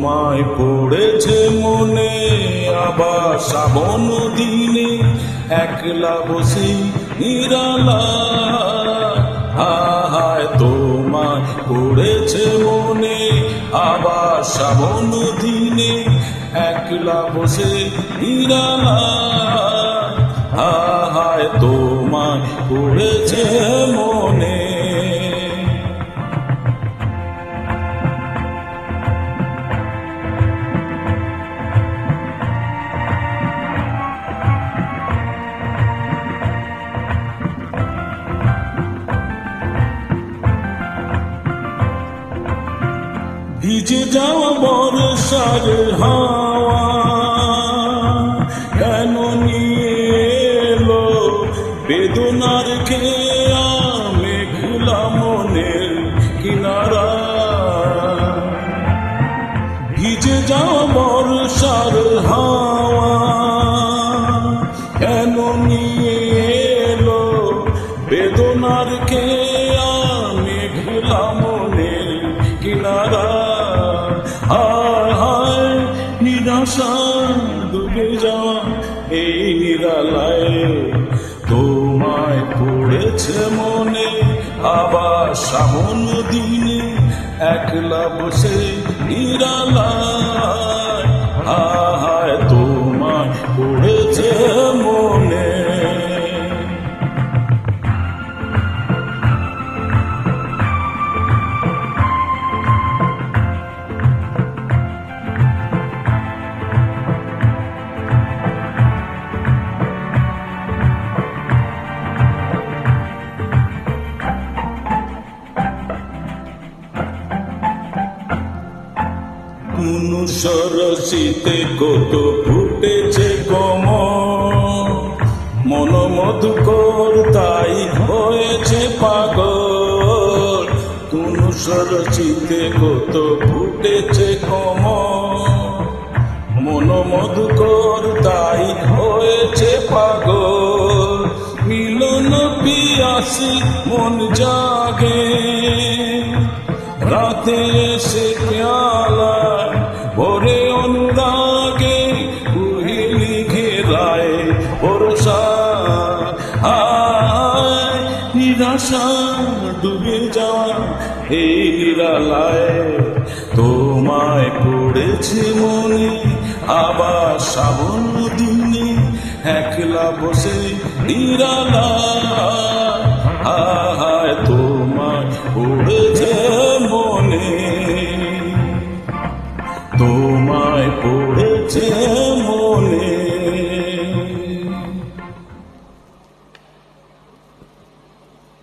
তোমায় পড়েছে মনে আবার শ্রাবণ দিনে একলা বসে নিরালায়। হায় তোমায় পড়েছে মনে আবার শ্রাবণ দিনে একলা বসে নিরালায়। হায় তোমায় পড়েছে মনে। ভিজে যাওয়া বর্ষার হাওয়া কেন নিয়ে এলো বেদনার খেয়া মেঘলা মনের কিনারা। ভিজে যাওয়া বর্ষার হাওয়া কেন নিয়ে এলো বেদনার খেয়া মেঘলা মনের কিনারা। হায় নিরাশা ডুবে যাওয়া এই নিরালায় তোমায় পড়েছে মনে আবার শ্রাবণ দিনে একলা বসে নিরালায়। হায় তোমায় পড়েছে মনে। কোন সরসিতে কত ফুটেছে কমল, মন মধুকর তাই হয়েছে পাগল। কোন সরসিতে কত ফুটেছে কমল, মন মধুকর তাই হয়েছে পাগল। মিলন পিয়াসী মন জাগে রাতে এসে পেয়ালায় ভরে অনুরাগে কুহেলি ঘেরায় ভরসা। হায় নিরাশা ডুবে যাওয়া এই নিরালায় তোমায় পড়েছে মনে আবার শ্রাবণ দিনে একলা বসে নিরালায়।